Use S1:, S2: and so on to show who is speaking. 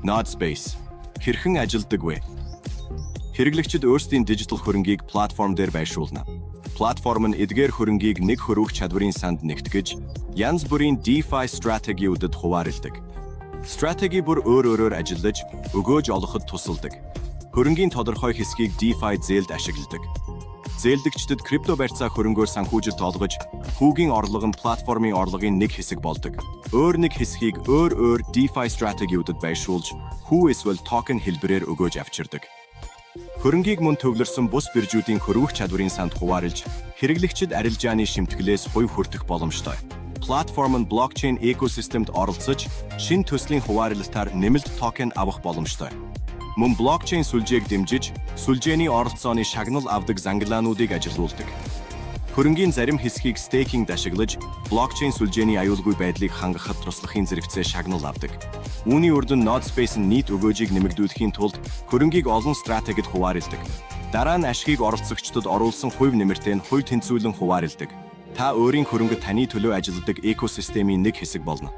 S1: NodSpace хэрхэн ажилдаг вэ? Хэрэглэгчид өөрсдийн дижитал хөрөнгийг платформ дээр байршуулна. Платформ нь эдгээр хөрөнгийг нэг хөрвөх чадварын санд нэгтгэж, янз бүрийн DeFi стратегиудад хуваарилдаг. Стратеги бүр өөр өөрөөр ажиллаж, өгөөж олоход тусалдаг. Хөрөнгийн тодорхой хэсгийг DeFi зээлд ашигладаг. Зээлдэгчдэд крипто барьцаа хөрөнгөөр санхүүжилт олгож, хүүгийн орлого нь платформын орлогын нэг хэсэг болдог. Өөр нэг хэсгийг өөр DeFi стратегиудад байршуулж, хүү эсвэл токен хэлбэрээр өгөөж авчирдаг. Хөрөнгийг мөн төвлөрсөн бус биржүүдийн хөрвөх чадварын санд хуваарлж, хэрэглэгчид арилжааны шимтгэлээс хувь хүртэх боломжтой. Платформ нь блокчейн экосистемд оролцож, шинэ төслийн хуваарлалтаар нэмэлт токен авах боломжтой. Мөн блокчейн сүлжээг дэмжиж, сүлжээний оролцооны шагнал авдаг зангилаануудыг ажилуулдаг. Хөрөнгийн зарим хэсгийг стейкинг ашиглаж, блокчейн сүлжээний аюулгүй байдлыг хангахад туслахын зэрэгцээ шагнал авдаг. Үүний үр дүн NodSpace нь нийт өгөөжийг нэмэгдүүлэхийн тулд хөрөнгийг олон стратегид хуваарилдаг. Дараа нь ашгийг оролцогчдод оруулсан хувь нэмэртэй нь хувь тэнцвүүлэн хуваарилдаг. Та өөрийн хөрөнгөд таны төлөө ажилладаг экосистемийн нэг хэсэг болно.